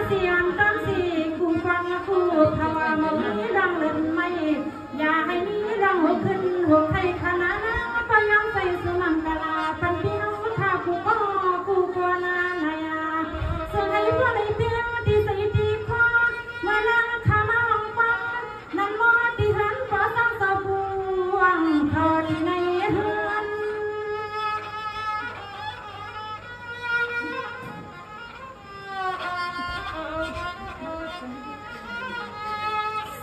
เสียงต้นสีกูฟังกูภาวะมึงดังเล่นไม่อย่าให้มีดังหัวขึ้นหัวใครขนาดพยายามใส่สมังกะลาปันเปียวถ้ากูก็นาไหนเสียให้พวกไอ้เปียวที่ใส่ที่คอมานั่งขามาห้องฟังนั่นมอที่หันฟ้าตั้งสะพวงเขาที่ในเฮือน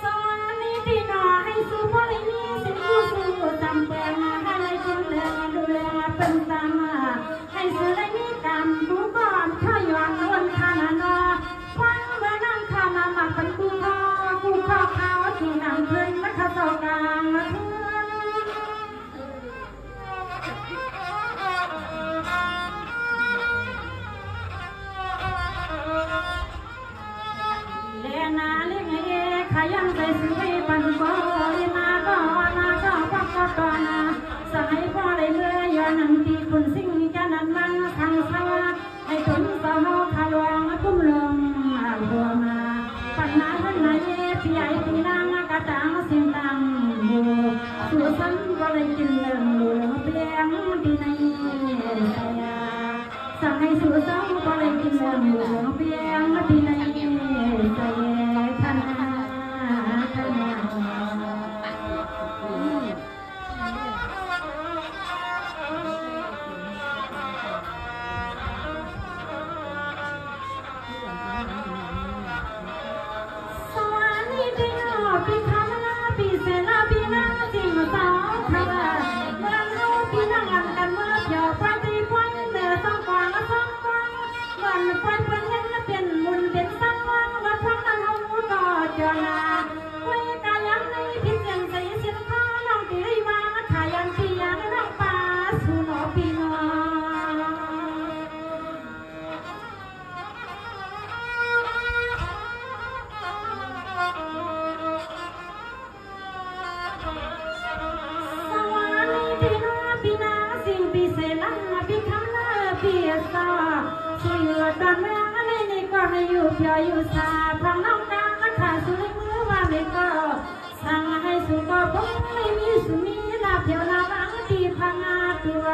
สอนนี่ที่นอให้สู้พวกไอ้นี่สิกูสู้จำเป็นให้เลยกินเลยดูแลเป็นตามให้สู้ได้มีการดูก่อนถ้าย้อนวันขนาดนอฟังเมื่อนั่งข้ามาหมักเป็นกูข้อเขาที่นั่งเพื่อนและข้าเจ้ากลางเพื่อนเลี้ยนาเลี้ยงเอ๋ขยันใจสวยปันบ่อยนาก็ปักก็ก่อนสายพ่อได้เมื่อย้อนนั่งตีคุณสิ่งจะนั่นมันขังสวัสดิ์ให้ทุนสาวขลวงพุ่มลงบัวมาปัญหาท่านไหนพี่ใหญ่พี่นางกระจ่างเสียงดังบูสู่สันก็เลยกินเรื่องหลวงเพียงที่ในใจสั่งให้สู่สันก็เลยกินเรื่องหลวงเพียงที่ในใจท่านพี่ข้ามาพี่เสนาพี่นางที่มาสาวข้าว่าเมื่อเราพี่นางอันกันเมื่อเที่ยวไปที่ควันเนื้อต้องกวางวันไปเป็นเงินเป็นบุญเป็นสังวังมาทำนั้นเอาก็เจอนาไว้กายังในพี่เสียงใส่เสียงข้าน้องตีรีวางขายันพี่ยังน้องป่าสู่หนอพี่น้องพี่นาสิ่งพี่เสนาพี่คำนาพี่สาช่วยเหลือตอนแม่ในนี้ก็ให้อยู่เพียอยู่สาพังน้องนางขาสุริมือว่าไม่ก็สั่งให้สุก็พงไม่มีสุมีลาเพียวลาบางทีพังอาตัว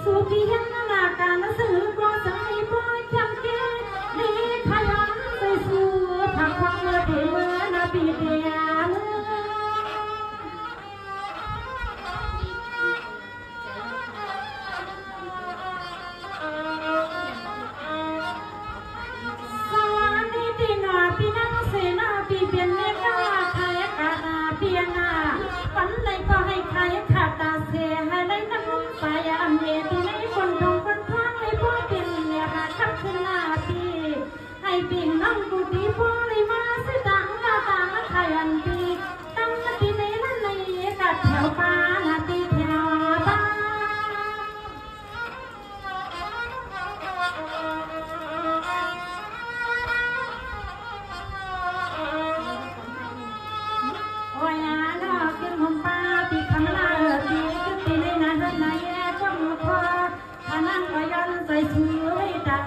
สุพี่ยังนาการสื่อก็สั่งให้พ่อจำเกนี่ขยันไปสู่ผักความเมื่อเดือนนาปีเดียพี่นั่งเสนาพี่เปลี่ยนเนกาขายกาเปลี่ยนฝันในก็ให้ขายขาดตาเสียให้ได้น้ำสายอันเย็นที่ในคนทองคนทองให้พ่อเป็นเนี่ยค่ะขับขึ้นหน้าพี่ให้ปิ่งน้องกูตีพ่อเลยมาสิตังหน้าตามาขยันพี่ตั้งนาทีในนั้นในกัดแถวป่านาทีแถวบ้านโอ้ยน่ากินหอมปลาปีกคำลาปีกปีในนั้นในแย่ก็มือพอขานั่งก็ยันใส่ช่วยตา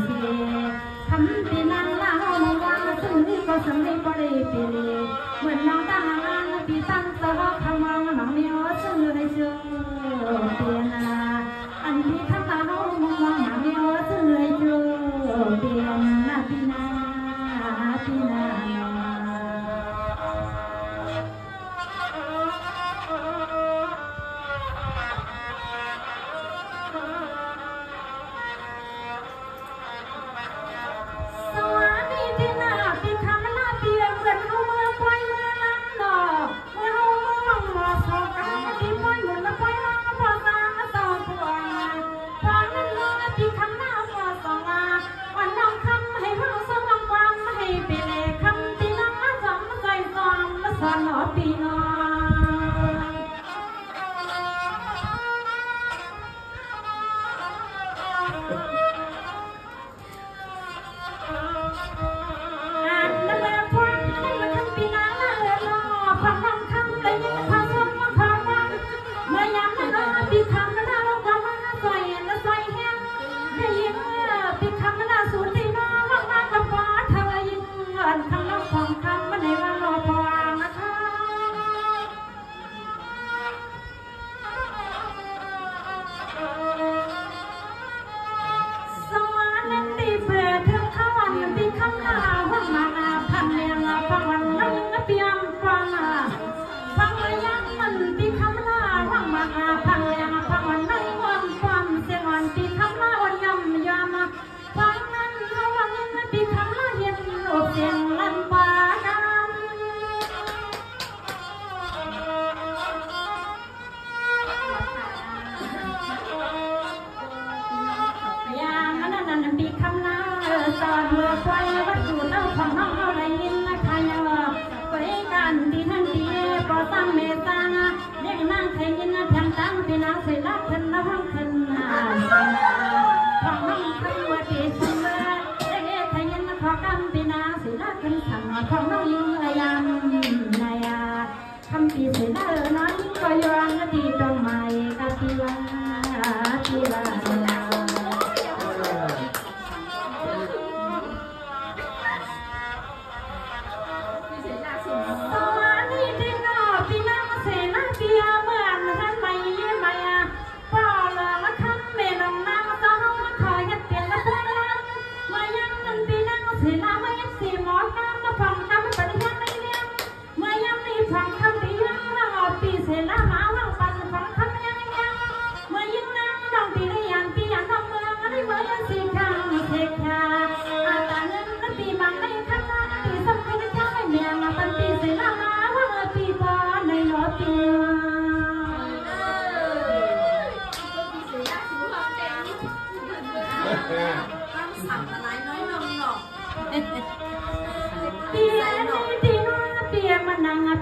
เสียคำปีนั้นล่าห้องว่างซึ่งนี่ก็สำเร็จก็ได้ปีนี้เหมือนน้องตาหางปีตั้งตัวคำว่าน้องเมียวซึ่งได้เจอเปียนาอันที่ข้างตาห้องว่างน้องเมียวซึ่งได้เจอเปียนาปีนาปีนาส ปีคำละเย็นอบเสียงลันปากันอย่างนั้นปีคำละตอนเมื่อควายวัดดูเล่าของน้องเอาไรยินนะคะยอไปกันดีนั่นดีปอตั้งเมตตาเรียกนางไทยยินแทงตั้งปีนางใส่ลักขึ้นละห้องขึ้นของน้องขึ้นว่าดีสมบูรณ์เรียกไทยยินขอกำปีนางใส่ลักขึ้นสั่งของน้องยิงระยำนายคำปีใส่ละน้อยก็ย้อนดีตรงใหม่กะทีละทีละ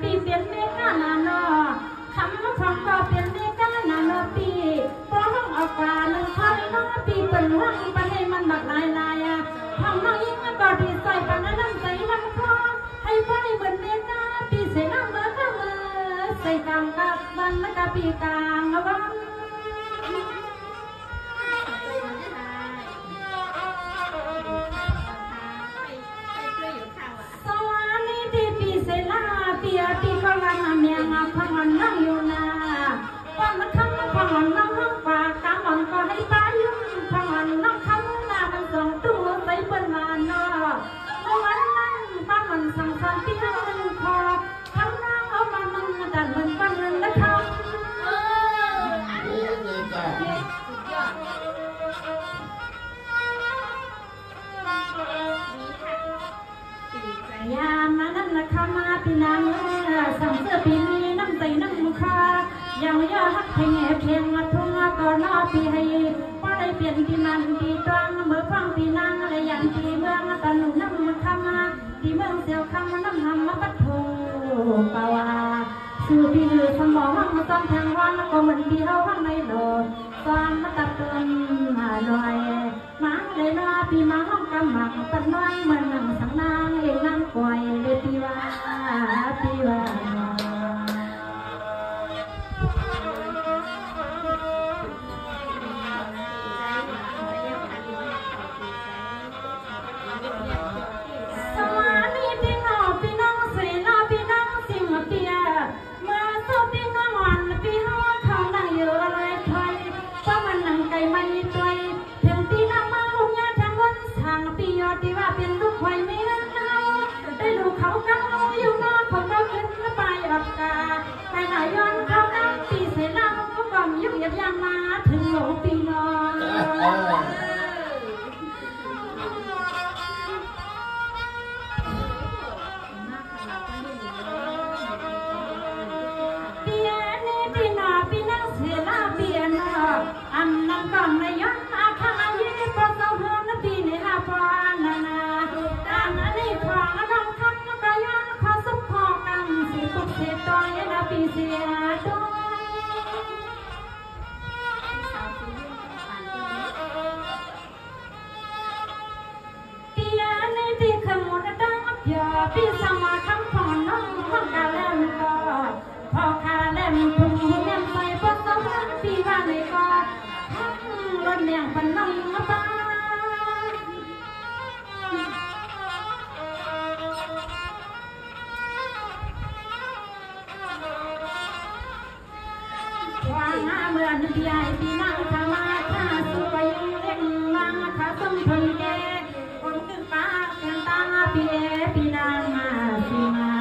ปีเปลี่ยนเมฆนาโนคำของก็เปลี่ยนเมฆนาโนปีเพราะห้องอากาศหนึ่งพันน้องปีเป็นห้องปันให้มันบักลายลายห้องน้องยิ่งก็ดีใส่ปันน้ำใส่น้ำคอให้พ่อได้เหมือนเมฆปีใส่น้ำเมื่อก็มือใส่กางกับบันและกับปีกางวันปีก็ลังเมียงพังมันนั่งอยู่นาพังมันคำพังมันนั่งห้องปากกำมันก็ให้ป้ายุ่งพังมันนั่งคำนามันส่งตัวใส่เป็นมานอเมื่อวันนั้นป้ามันสั่งสอนที่นั่งคอคำนั่งเอามันดันมันปั้นเงินและคำยามานั่นละคำมาปีนางสั่งเสื้อปีนี้น้ำใจน้ำคาอย่างย่อฮักเพลงเพลงมาทุ่งก่อนนอปีให้ป้าได้เปลี่ยนปีมันปีตรังเมื่อฟังปีนางอะไรอย่างปีเมืองตอนหนุ่มน้ำคำมาปีเมืองเสียวคำมาน้ำหำมาปัดโถป่าวาสื่อปีหรือสมองห้องมาซ้อมแทงวันก็เหมือนปีเอาห้องในโดดซ้อมมาตัดต้นมาลอยมาเลยนอปีมาห้องกำหมักปัดน้อยเหมือนหนังสังนางเองนั่งปล่อยเลยปีว่าปีว่าไปไหนย้อนเขาตั้งปีเสนาก็กล่อมยุบยับยั้งมาถึงหลงปีนอนเปียนี่ปีนอปีนังเสนาเปียนออันนั่งกล่อมในย้อนอาคายีพอเศร้าเฮือนปีในลาพอนานาด้านนี้พอน้องคำก็ย้อนขอสุขพอกันสิตุกเสียตอยนาปีเสียตพี่สมาคำพอน้องห้องกาแลมก็พอคาแลมทุ่งเลี้ยงใส่พอสองปีบ้านในก็ทั้งรถเลี้ยงพันน้องมาบ้านวางหน้าเมื่อนึกใหญ่ปีนั่งทำมาข้าสู้ไปยังเลี้ยงนางข้าส้มทนแก่คนขึ้นฟ้าเพียงตาปีปีนางมาสีมา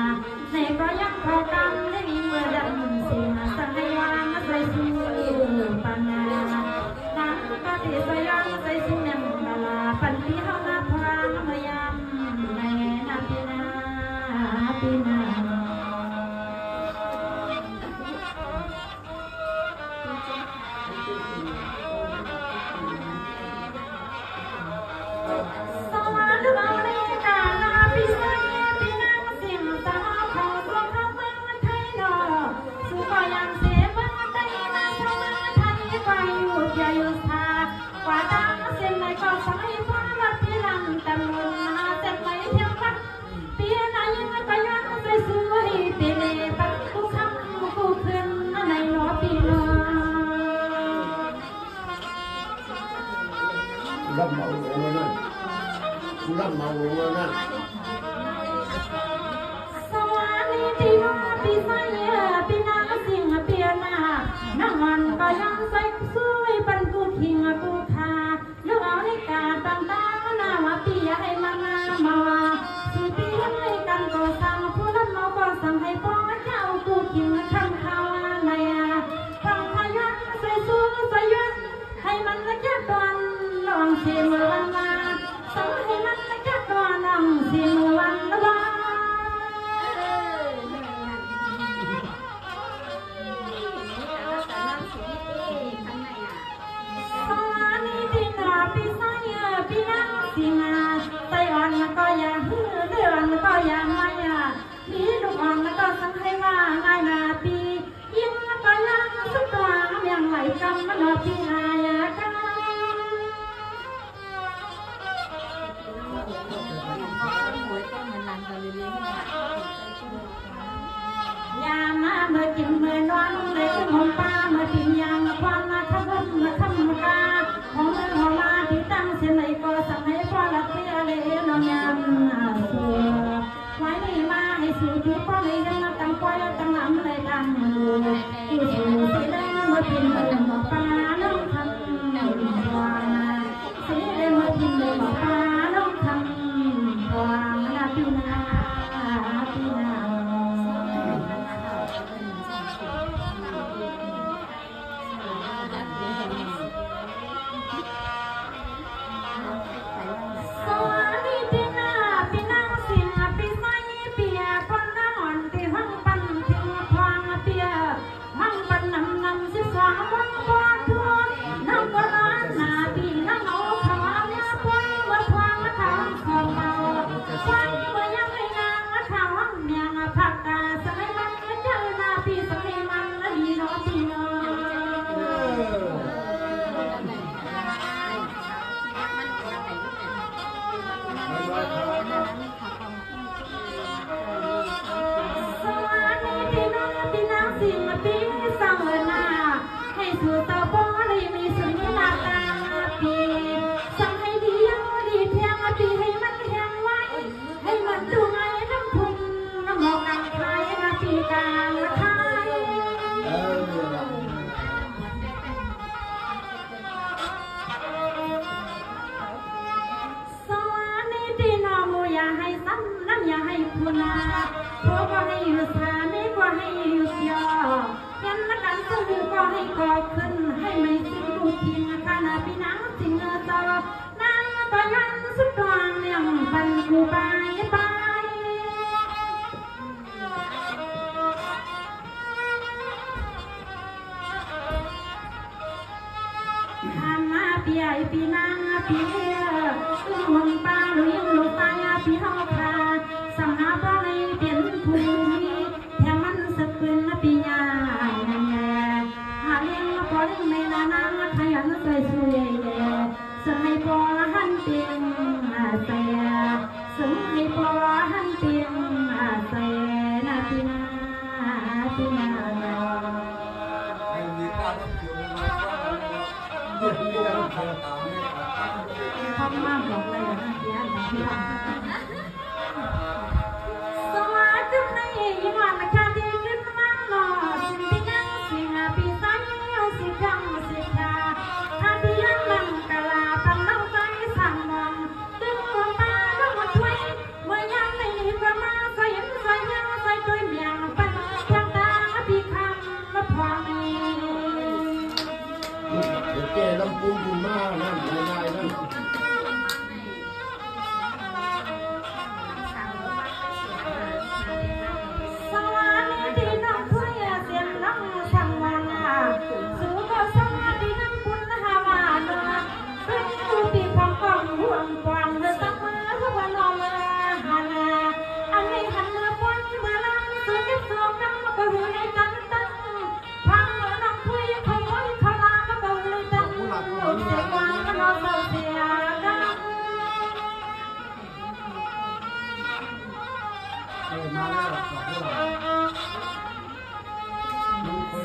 ในก็ยังพอกำได้มีเมื่อดำสีมาสั่งให้วางใส่สู้ปัญญานางก็ที่สยองใส่สู้แนมดาลาปันปีเขาหน้าพรางมายา สวัสดีที่ว่าพี่ใส่พี่นางสิ่งเปียนานั่งมันก็ยังใส่สวยปันกูขิงกูทาเลือกเอาในกาต่างๆน่าว่าพี่ให้มาสื่อพี่ให้กันก็สั่งผู้รับเราก็สั่งให้ป้องเจ้ากูขิงคำข่าวในทำพยัญใส่สูงใส่ยันให้มันละแค่ตอนลองเสียมือวันมาสั่งให้มันละแค่ตอนลองเสียมือวันละวันพี่นั่งสิงาไตอ่อนก็ยังเดือนก็ยังไม่พี่ลูกอ่อนก็สั่งให้ว่าง่ายนาปียิ่งก็ยังสุดตัวยังไหลกำมันพี่นายกันยามาเมื่อกินเมื่อนอนเลยหอมป้าเมื่อกินยางความมาทำบุญมาทำกาของเรื่องของมาที่ตั้งเสียไหนก็สั่งให้พ่อรักเพื่อเลยน้องยามสัวไว้นี่มาให้สู่ที่พ่อเลยยังมาตั้งปล่อยตั้งหลังเลยตั้งอยู่สู่ที่ได้เมื่อกินเมื่อหอมป้าน้องทำวางเสียเมื่อกินเมื่อหอมป้าน้องทำวางนาปีนาปีนาให้ก่อขึ้นให้ไม่สิ้นลูกทิ้งขณะพี่นางสิ่งเจ้านางปะยันสุดกลางเลี้ยงปันกูไปทำมาพี่ใหญ่พี่นางพี่ตุ้งหงปลาหรือยังลูกตายพี่ห้องพาสังหาปลาในเปลี่ยนภูมิแถมมันสะปืนพี่ยาพอได้ไม่นานมาขยันใส่สุยสมัยพอหันเตียงใส่สมัยพอหันเตียงใส่นาทีนาทีนาไอ้นี่ตาต้องเกี่ยวมาเดี๋ยวนี้เราทำตามไม่ได้พ่อมาบอกเลยนะเดี๋ยวนี้สวัสดีในยี่ห้อมาชาดีขึ้นมาหล่อสิ่งที่นั่งสิ่งปีศาจสิจังสิชาถ้าที่ยังนั่งกะลาตั้งน้องใจสั่งมองดึงหัวตาน้องมาช่วยเมื่อยังในประมาใส่ยังใส่ยังใส่ด้วยเมียงปันยังตาพี่คำมาพอมีเดี๋ยวแกลำปูอยู่มากนั่นไม่ได้นั่น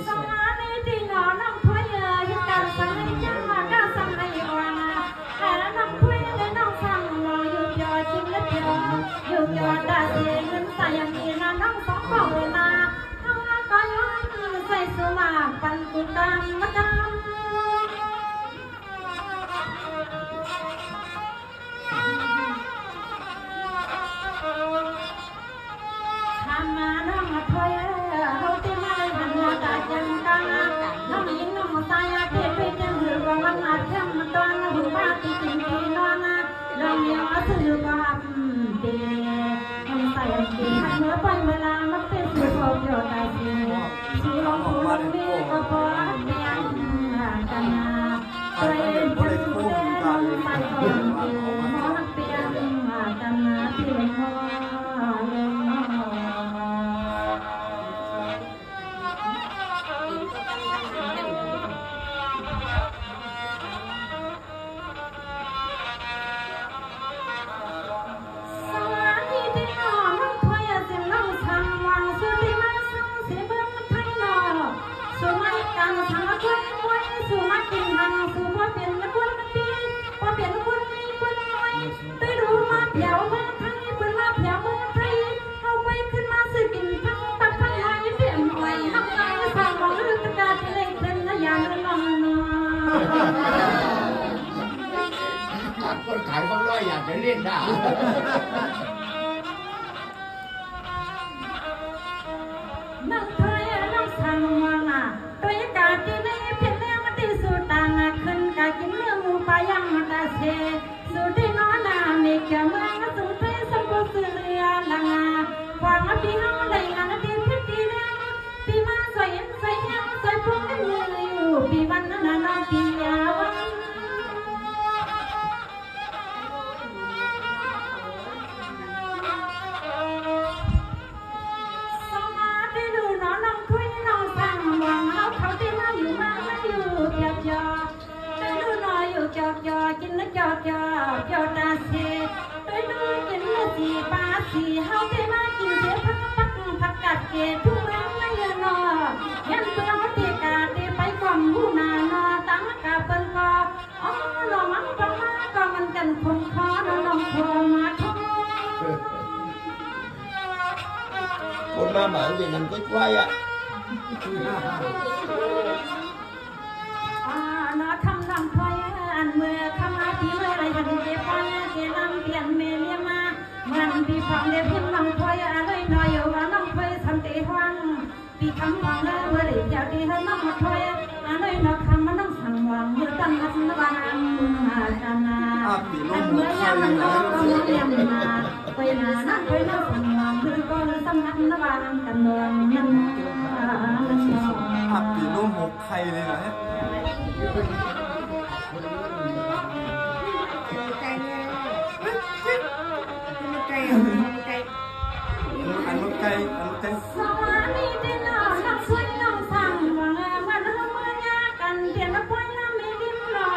สมาธิที่หนอน้ำถ้วยยังการสั่งให้ยังมาก็สั่งให้อ่อนแต่น้ำถ้วยและน้ำสั่งรออยู่ยอชิมและเดียว อยู่ยอดได้เสียเงินใส่ยังมีนะน้องสองบอกเลยนะเขาก็ย้อนใส่สมาปันกุกรรมมาดำทำมาน้องมาถอยเขาที่มาหันมาตาจังกังน้องยิงน้องตายเด็กไปจังหรือว่ามันอาจจะมาตอนหุ่นบ้าที่จริงที่นอนน้องยังมาซื้อกับเด็กน้องใส่ดีหันเมื่อไปเวลามันเป็นสุดโต่งยอดได้เสียชีลองพูดมีก็พอเพียงกันนะไปจังหรือไปก่อนเดียวมองเพียงกันนะเพียงพอคนขายบางร้อยอยากจะเล่นได้นั่งเธอนั่งสั่งมาตัวอากาศที่นี่เพียงแค่มาที่สุดต่างขึ้นกากินเนื้อหมูปลาย่างมาตาเชสุดที่นอนนาเมฆเกี่ยวเมืองสุดที่สมบูรณ์เรือลังความมาปีน้องได้งานที่พิธีเลี้ยงปีมาสวยสวยงามสวยพวกนั้นอยู่ปีวันนั้นน้องปียาวันจอกินแล้วจอตาเสียไปดูกินแล้วสีปลาสีเฮาไปมากินเสียผักกัดเกศทุกเรื่องไม่เยอะนอยันเปลือกมันตีกาตีไปกล่อมหูนานอตั้งกาเปิ้ลกออ๋อหน่อมันปลาก็มันกันคงคอน้องพอมาท้องคนมาเหมือนอย่างนั้นก็ไหวอ่ะน้าทำลำพอยอันเมื่อคำอาทิเมื่อไรหันเจ็บพอยเกลำเปลี่ยนเมเลียมามันปีฟังเดียพิมพ์ลำพอยอะไรน้อยว่าน้องพอยทำตีห้องปีคำฟังเมื่อไรเจ้าตีให้น้องมาพอยอะไรน้องคำมันน้องสั่งวางมือตั้งอัศนวางจันนาอันเมื่อยามมันก็ต้องเลี้ยงนาไปนาน้องพอยน้องสั่งวางมือก็ตั้งอัศนวางกันเมืองนั้นอับปีนุ่มหกไข่เลยนะเนี่ยอันลูกไก่สวัสดีที่น้องนักช่วยน้องสั่งว่าวันเราเมื่อยากันเสียมาป่วยน้ำมีดิมหล่อ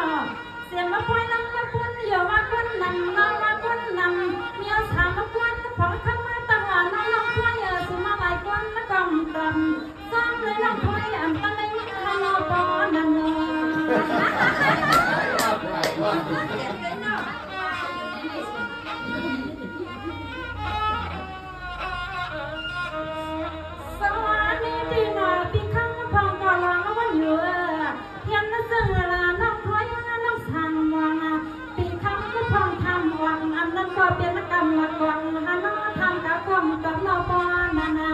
เสียมาป่วยน้ำมาปุ่นอย่าว่าคนนำน้องมาคนนำเมียสามมาป่วยพอเข้ามาตั้งน้องน้องป่วยสุมาหลายคนมากำกำซ้ำเลยน้องป่วยอันตั้งได้ยิ่งเราปอนันเนาะสวัสดีที่น้องปีข้างพองก่อนลองวันอยู่เทียนนั่งซึ่งน้องป่วยน้องสั่งวางปีข้างพองทำวางอันนั้นก็เป็นกรรมกวางหันน้องทำกับกรรมกับน้องปอนานา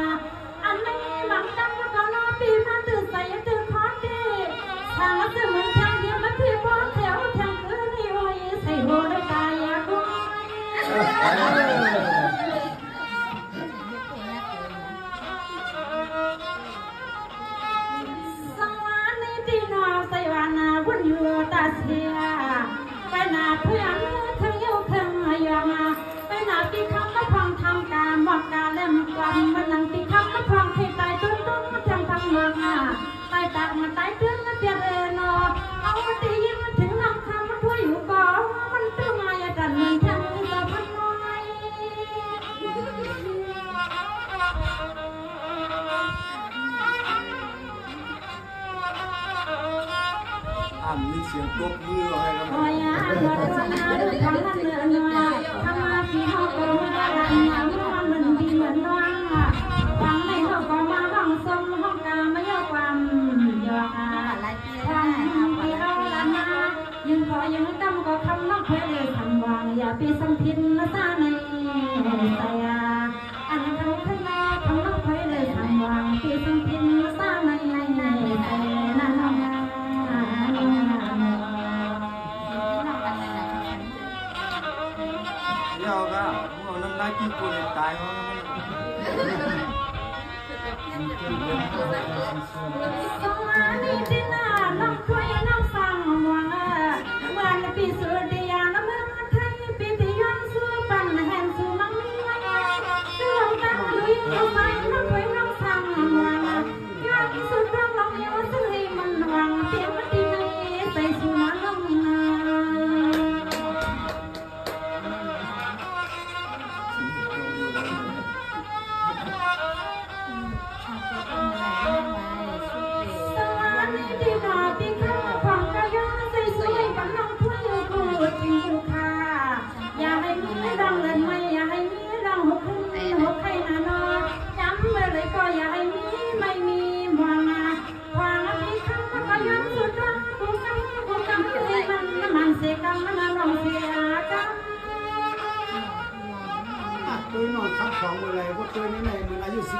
อันนี้หลังจำก็น้องปีมาตื่นใส่ตื่นพอดีทางจะเหมือนทางเดียวมาที่บนแถวทางคืนนี่โอ้ยใส่โบได้ตายอยากรู้สวัสดีที่น้องใส่วานาวุ่นอยู่ตาเสียไปหน้าเพื่อนทั้งยิ้วทั้งยองไปหน้าปีข้างก็พองทำการมอบการเล่มกล่อมมันนั่งปีข้างก็พองให้ตายตุ้มมาทำพังเมืองตายตากมาตายเตือนมาเตียเรนอเอาตียิ้มถึงน้องคำมาทั่วอยู่ก่อนมันตื้อมาอย่าดันมันแทงมือต่อพันน้อยมีเสียงตบมือให้กัน โอ้ยอาบอดนาดูทำนั่นเนื้อทำมาพี่ห้องก็มาดัน กี่คนตายแล้ว สวัสดีที่น่าน้องช่วยน้องฟังมวงเมื่อปีสุดยาละเมืองไทยปีที่ย้อนสู่ปันแห่งสู่มังเรื่องตั้งลุยเข้าไปน้องช่วยน้องฟังมวงย้อนสู่ร่องลองอยู่ซึ่งให้มันหวังเพียงวันที่นี้ใส่สู่น้ำลมอย่าให้มีรังเล่นไม่อย่าให้มีรังหกให้นาโนย้ำเมื่อไรก็อย่าให้มีไม่มีมวงวางที่คำก็ย้ำสุดรังกูกำเลยมันเสียกำมันลองเสียกันตัวน้องทับของอะไรว่าตัวนี้ในมันอายุ17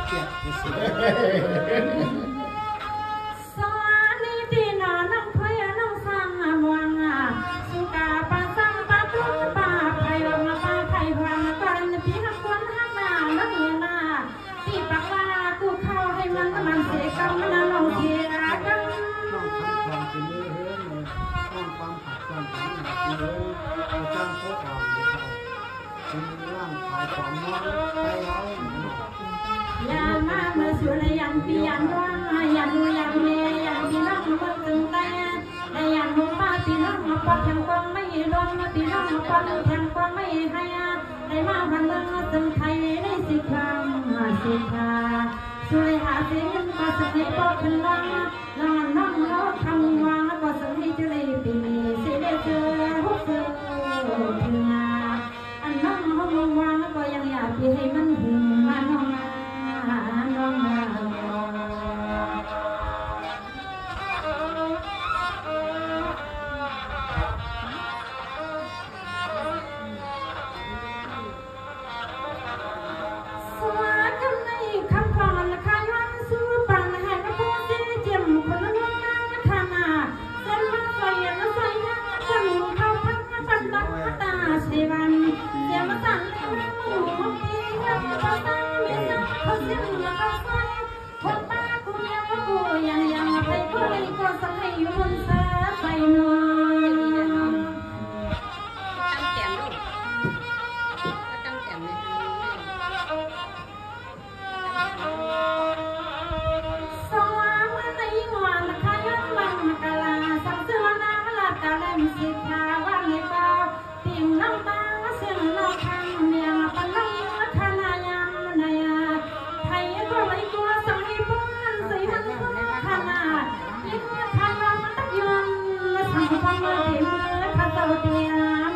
สวัสดีที่น้องเพื่อนน้องฟังมวงสุกาปาสังปาตุปาไพรมาปาไพรังก่อนพี่นักวนหักหน้านักเงินที่ปากว่ากูเข้าให้มันเสียกำมันลองเสียกันน้องทับของเป็นเรื่องเลยน้องความผัดความผันหนักเลยอาจารย์โคตรอ่อนเลยเขาเป็นร่างกายของน้องไปแล้วยามาเมื่อสุรยันปียันร้องยันยันเมยันพี่น้องเมื่อตึงแต่ในยันหัวป้าพี่น้องมาปอดแทงกวางไม่รวมพี่น้องมาปอดแทงกวางไม่ให้ในมาวันเมืองตึงไทยได้สิครั้งสิคาช่วยหาเสียงก็สักให้ปอดขึ้นน้องน้องเขาทำวางก็สักให้เจริญปีเสียเจอหุบเสือถึงอันน้องเขาวางก็ยังอยากให้มันหึงมาน้องน้องสวัสดีในคำพรขายวันสู้ปันแห่งกระโปรงสีเจียมคนละน้องนางธนาเส้นมาใส่ยังใส่ยังคนเขาพักปันตักตาเสวันเสียมาสั่งให้มันหมูปีรับภาษาเมียเขาเสียงเขาใส่คนป้ากูยังไปก็เลยก็สักให้อยู่บนเสื้อใส่นอนตั้งแต้มลูกก็ตั้งแต้มเลยสว่างวันในวันขยันวันกะลาสังเสือนาลาตาเล่มสิทาวันในก็ติ่งน้ำตาเสียงนอกทางเมียปันน้องขณะยามในไทยก็เลยกลัวสังให้ป้อนใส่มันขนาดยิ่งทางเรามันตักยนสังฟังมาเต็มข้าเต่าเตียม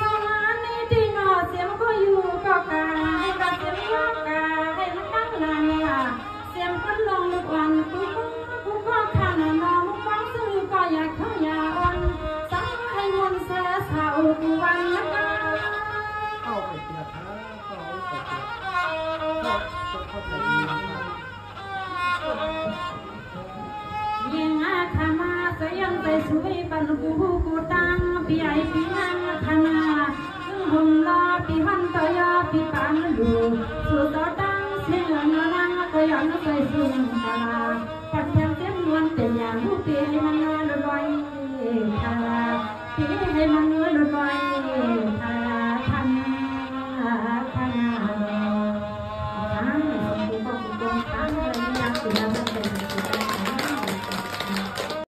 สวัสดีที่นอเสียงก็อยู่ก็กาให้กับเสียงว่ากาให้มันตั้งลาเสียงคนลงลึกวันกูก็ขันนอมุกฟังซึ่งก็อยากเข้ายาอ่อนสังให้มนเสือสาวกูวันละกันเข้าไปเกลือท้าเข้าไปเกลือเข้าไปดียิงอาคามาเสียงใจสวยปันกูตังปีไอปีนังคณาหุ่นรอปีหันต่อยอปีปันดูสุดต่อดังเสียงนนังก็ย้อนใจสูงตาปัดแทงเสียงนวลเป็นอย่างผู้เปลี่ยน